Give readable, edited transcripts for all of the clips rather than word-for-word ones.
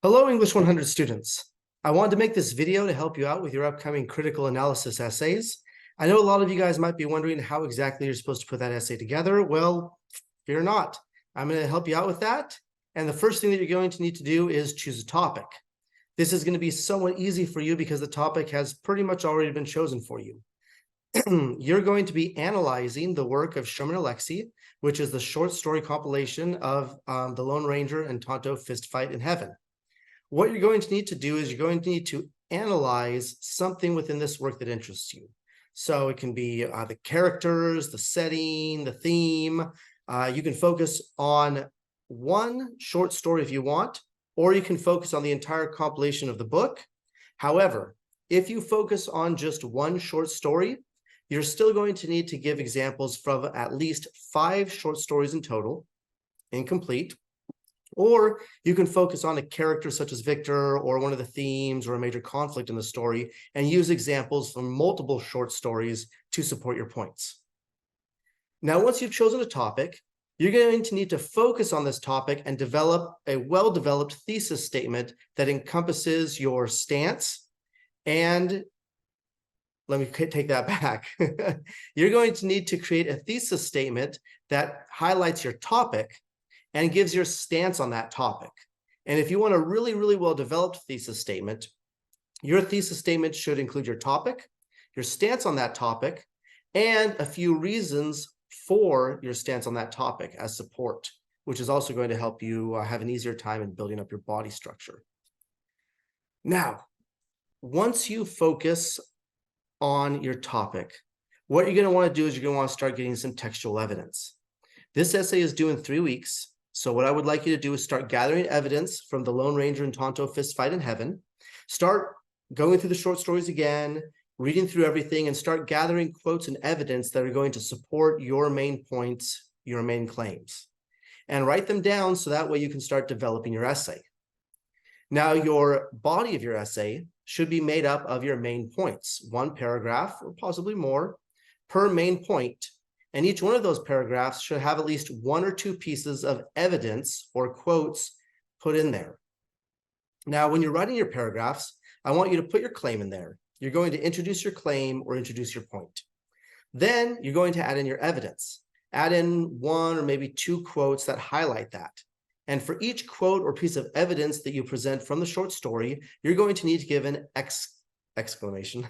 Hello, English 100 students. I wanted to make this video to help you out with your upcoming critical analysis essays. I know a lot of you guys might be wondering how exactly you're supposed to put that essay together. Well, fear not. I'm going to help you out with that. And the first thing that you're going to need to do is choose a topic. This is going to be somewhat easy for you because the topic has pretty much already been chosen for you. You're going to be analyzing the work of Sherman Alexie, which is the short story compilation of The Lone Ranger and Tonto Fist Fight in Heaven. What you're going to need to do is you're going to need to analyze something within this work that interests you. So it can be the characters, the setting, the theme. You can focus on one short story if you want, or you can focus on the entire compilation of the book. However, if you focus on just one short story, you're still going to need to give examples from at least 5 short stories in total, incomplete. Or you can focus on a character such as Victor or one of the themes or a major conflict in the story and use examples from multiple short stories to support your points. Now, once you've chosen a topic, you're going to need to focus on this topic and develop a well-developed thesis statement that encompasses your stance. And let me take that back. You're going to need to create a thesis statement that highlights your topic and gives your stance on that topic. And if you want a really, really well-developed thesis statement, your thesis statement should include your topic, your stance on that topic, and a few reasons for your stance on that topic as support, which is also going to help you have an easier time in building up your body structure. Now, once you focus on your topic, what you're going to want to do is you're going to want to start getting some textual evidence. This essay is due in 3 weeks. So what I would like you to do is start gathering evidence from The Lone Ranger and Tonto Fist Fight in Heaven. Start going through the short stories again, reading through everything, and start gathering quotes and evidence that are going to support your main points, your main claims. And write them down so that way you can start developing your essay. Now, your body of your essay should be made up of your main points, 1 paragraph or possibly more per main point. And each one of those paragraphs should have at least 1 or 2 pieces of evidence or quotes put in there. Now, when you're writing your paragraphs, I want you to put your claim in there. You're going to introduce your claim or introduce your point. Then you're going to add in your evidence. Add in 1 or maybe 2 quotes that highlight that. And for each quote or piece of evidence that you present from the short story, you're going to need to give an exclamation.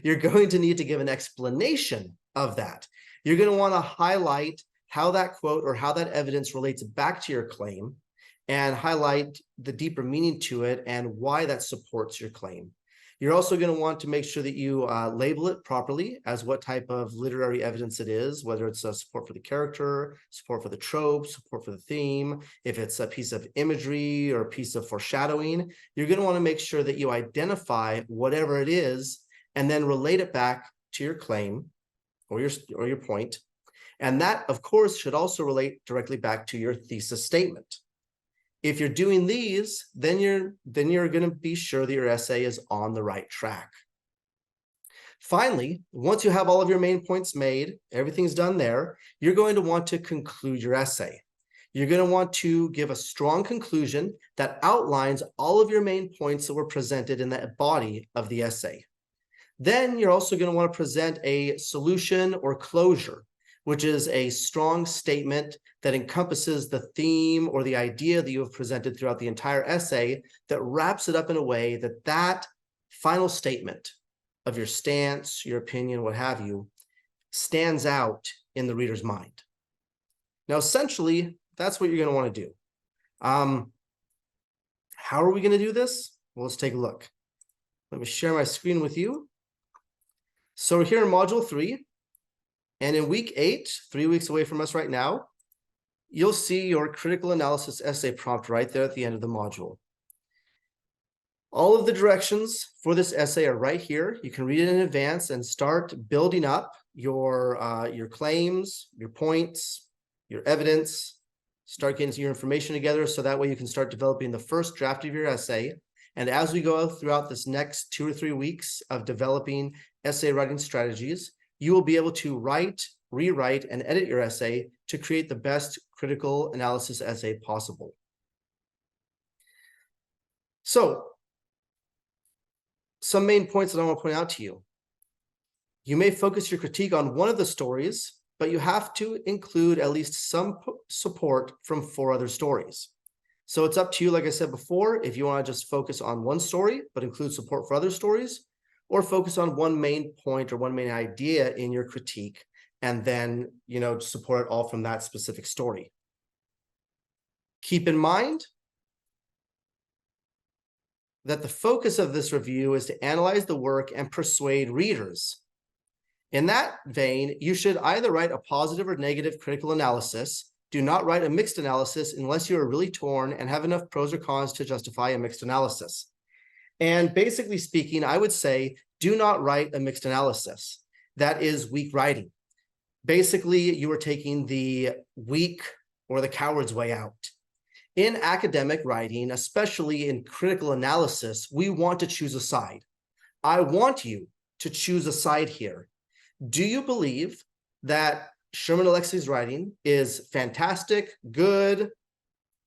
You're going to need to give an explanation of that. You're going to want to highlight how that quote or how that evidence relates back to your claim and highlight the deeper meaning to it and why that supports your claim. You're also going to want to make sure that you label it properly as what type of literary evidence it is, whether it's a support for the character, support for the trope, support for the theme, if it's a piece of imagery or a piece of foreshadowing. You're going to want to make sure that you identify whatever it is and then relate it back to your claim or your point. And that, of course, should also relate directly back to your thesis statement. If you're doing these, then you're going to be sure that your essay is on the right track. Finally, once you have all of your main points made, everything's done there, you're going to want to conclude your essay. You're going to want to give a strong conclusion that outlines all of your main points that were presented in the body of the essay. Then you're also going to want to present a solution or closure, which is a strong statement that encompasses the theme or the idea that you have presented throughout the entire essay that wraps it up in a way that that final statement of your stance, your opinion, what have you, stands out in the reader's mind. Now, essentially, that's what you're going to want to do. How are we going to do this? Well, let's take a look. Let me share my screen with you. So we're here in Module 3. And in week 8, 3 weeks away from us right now, you'll see your critical analysis essay prompt right there at the end of the module. All of the directions for this essay are right here. You can read it in advance and start building up your claims, your points, your evidence, start getting your information together so that way you can start developing the first draft of your essay. And as we go throughout this next 2 or 3 weeks of developing essay writing strategies, you will be able to write, rewrite, and edit your essay to create the best critical analysis essay possible. So some main points that I want to point out to you. You may focus your critique on one of the stories, but you have to include at least some support from 4 other stories. So it's up to you, like I said before, if you want to just focus on one story, but include support for other stories, or focus on one main point or one main idea in your critique, and then, support it all from that specific story. Keep in mind that the focus of this review is to analyze the work and persuade readers. In that vein, you should either write a positive or negative critical analysis. Do not write a mixed analysis unless you are really torn and have enough pros or cons to justify a mixed analysis. And basically speaking, I would say, do not write a mixed analysis. That is weak writing. Basically, you are taking the weak or the coward's way out. In academic writing, especially in critical analysis, we want to choose a side. I want you to choose a side here. Do you believe that Sherman Alexie's writing is fantastic, good,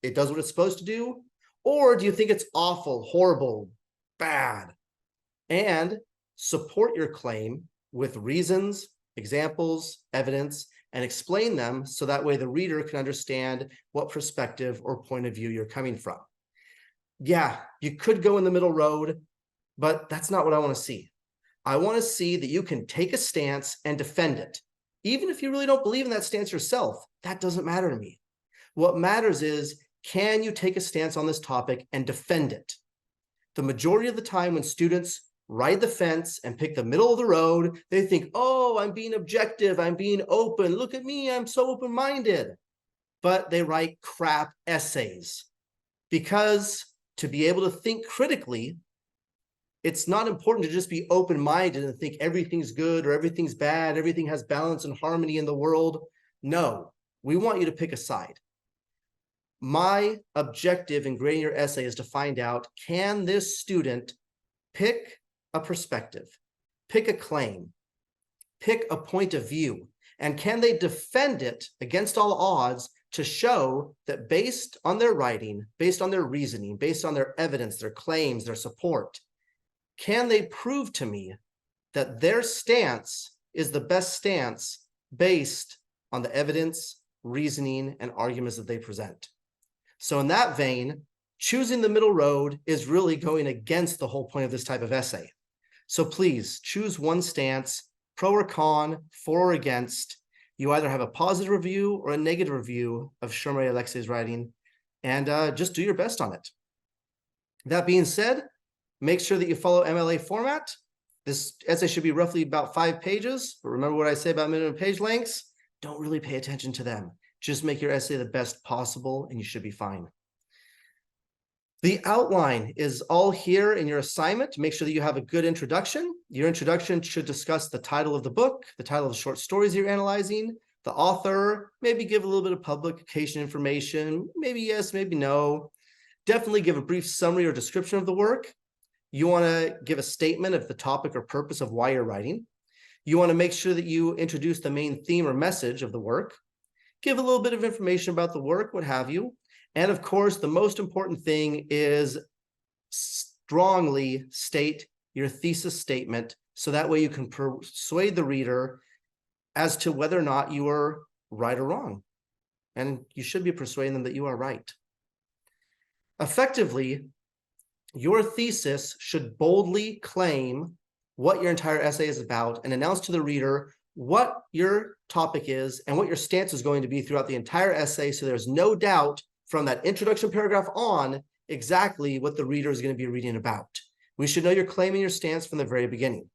it does what it's supposed to do? Or do you think it's awful, horrible, bad? And support your claim with reasons, examples, evidence, and explain them so that way the reader can understand what perspective or point of view you're coming from. Yeah, you could go in the middle road, but that's not what I want to see. I want to see that you can take a stance and defend it. Even if you really don't believe in that stance yourself, that doesn't matter to me. What matters is, can you take a stance on this topic and defend it? The majority of the time when students ride the fence and pick the middle of the road, they think, oh, I'm being objective, I'm being open, look at me, I'm so open-minded. But they write crap essays. Because to be able to think critically, it's not important to just be open-minded and think everything's good or everything's bad, everything has balance and harmony in the world. No, we want you to pick a side. My objective in grading your essay is to find out, can this student pick a perspective, pick a claim, pick a point of view, and can they defend it against all odds to show that based on their writing, based on their reasoning, based on their evidence, their claims, their support, can they prove to me that their stance is the best stance based on the evidence, reasoning, and arguments that they present? So in that vein, choosing the middle road is really going against the whole point of this type of essay. So please choose one stance, pro or con, for or against. You either have a positive review or a negative review of Sherman Alexie's writing, and just do your best on it. That being said, make sure that you follow MLA format. This essay should be roughly about 5 pages, but remember what I say about minimum page lengths? Don't really pay attention to them. Just make your essay the best possible and you should be fine. The outline is all here in your assignment. Make sure that you have a good introduction. Your introduction should discuss the title of the book, the title of the short stories you're analyzing, the author, maybe give a little bit of publication information, maybe yes, maybe no. Definitely give a brief summary or description of the work. You want to give a statement of the topic or purpose of why you're writing. You want to make sure that you introduce the main theme or message of the work. Give a little bit of information about the work, what have you. And of course, the most important thing is strongly state your thesis statement so that way you can persuade the reader as to whether or not you are right or wrong. And you should be persuading them that you are right. Effectively, your thesis should boldly claim what your entire essay is about and announce to the reader what your topic is and what your stance is going to be throughout the entire essay, so there's no doubt from that introduction paragraph on exactly what the reader is going to be reading about. We should know your claim and your stance from the very beginning.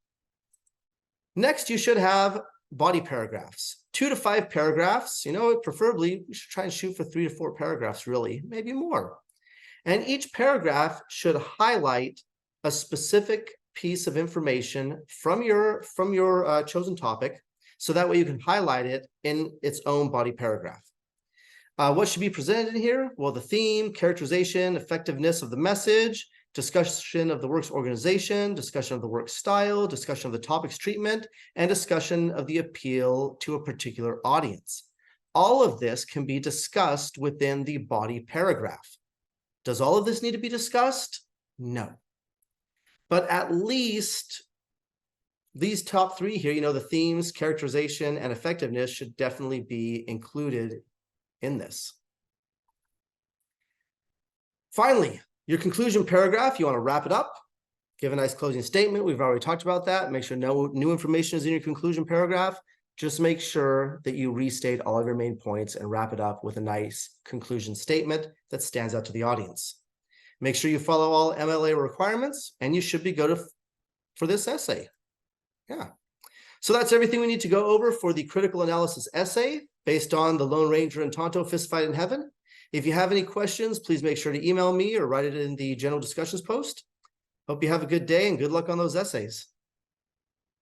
Next, you should have body paragraphs, 2 to 5 paragraphs. Preferably, you should try and shoot for 3 to 4 paragraphs, really, maybe more. And each paragraph should highlight a specific piece of information from your chosen topic, so that way you can highlight it in its own body paragraph. What should be presented in here? Well, the theme, characterization, effectiveness of the message, discussion of the work's organization, discussion of the work's style, discussion of the topic's treatment, and discussion of the appeal to a particular audience. All of this can be discussed within the body paragraph. Does all of this need to be discussed? No. But at least these top three here, the themes, characterization, and effectiveness should definitely be included in this. Finally, your conclusion paragraph, you want to wrap it up, give a nice closing statement. We've already talked about that. Make sure no new information is in your conclusion paragraph. Just make sure that you restate all of your main points and wrap it up with a nice conclusion statement that stands out to the audience. Make sure you follow all MLA requirements, and you should be good for this essay. Yeah. So that's everything we need to go over for the critical analysis essay based on the Lone Ranger and Tonto fist fight in heaven. If you have any questions, please make sure to email me or write it in the general discussions post. Hope you have a good day and good luck on those essays.